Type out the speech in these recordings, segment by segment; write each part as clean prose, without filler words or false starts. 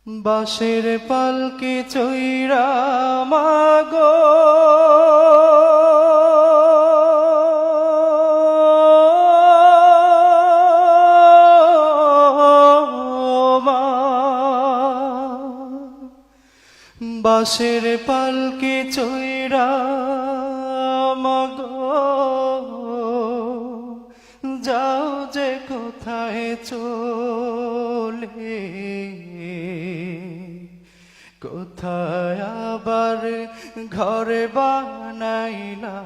বাঁশের পালকি চৈরা মাগো মা, বাঁশের পালকি চৈরা মাগো যাও যে কোথায় চলে, কোথায় আবার ঘর বানাইলা,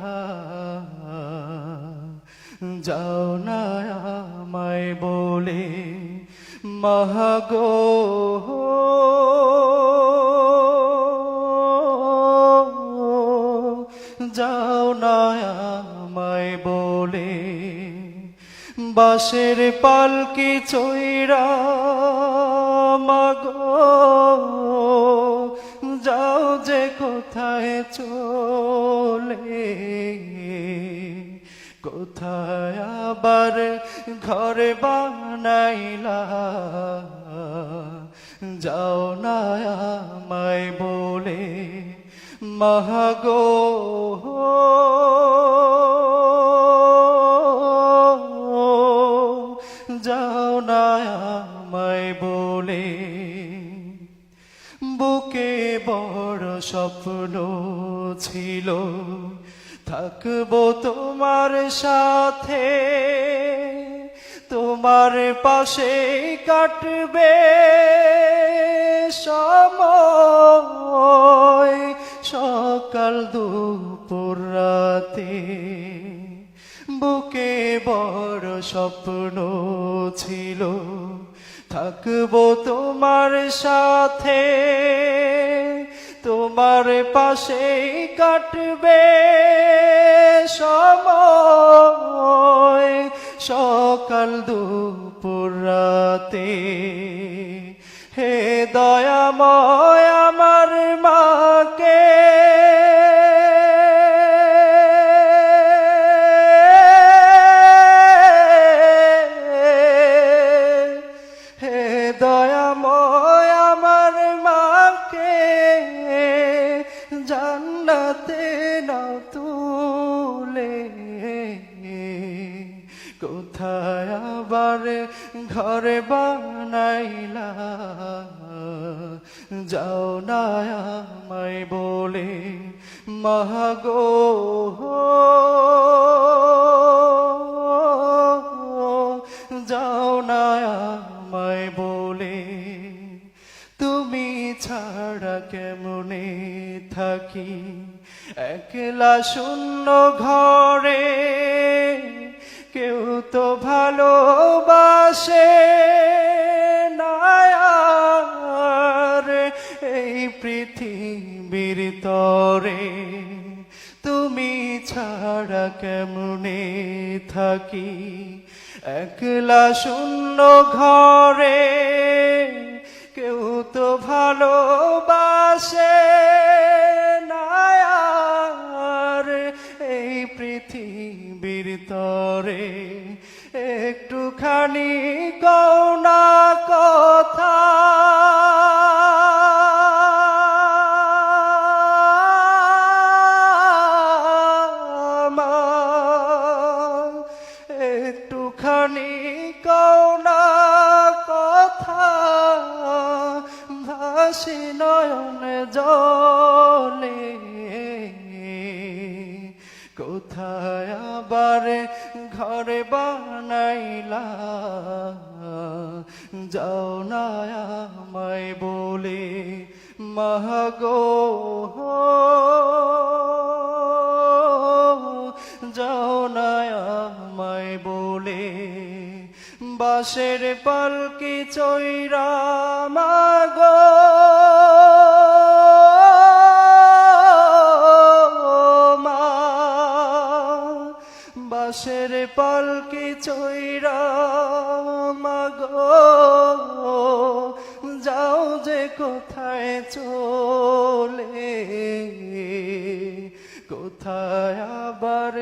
যাও না আমায় বলে মাগো যাও না আমায় বলে। বাঁশের পালকি চৈরা মাগো যাও যে কোথায় চলে, কোথায় আবার ঘর বানাইলা, যাও না আমায় বলে মাগো যাও না আমায় বলে। বুকে বড় স্বপ্ন ছিল থাকবো তোমার সাথে, তোমার পাশে কাটবে সময় সকাল দুপুর রাতে। বুকে বড় স্বপ্ন ছিল থাকবো তোমার সাথে, তোমার পাশে কাটবে সময় সকাল দুপুর রাতে। হে দয়াময় আমার মাকে দয়াময় আমার মাকে জান্নাতে নাও তুলে, কোথায় আবার ঘর বানাইলা, যাও না আমায় বলে মাগো যাও না আমায় বলে। তুমি ছাড়া কেমনে থাকি একলা শূন্য ঘরে, কেউ তো ভালোবাসে না আর এই পৃথিবীর তরে। তুমি ছাড়া কেমনে থাকি একলা শূন্য ঘরে, কেউ তো ভালোবাসে না আর এই পৃথিবীর তরে। একটুখানি কও না কথা একটুখানি কও না কথা, ভাসি নয়ন জলে, কোথায় আবার ঘর বানাইলা, যাও না আমায় বলে মাগো যাও না আমায় বলে। বাঁশের পালকি চৈরা মাগো মা, বাঁশের পালকি চৈরা মাগো যাও যে কোথায় চলে, কোথায় আবার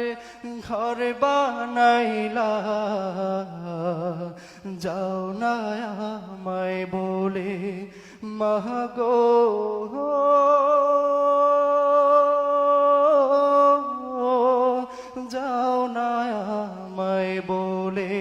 ঘর বানাইলা, যাও না আমায় বলে মাগো যাও না আমায় বলে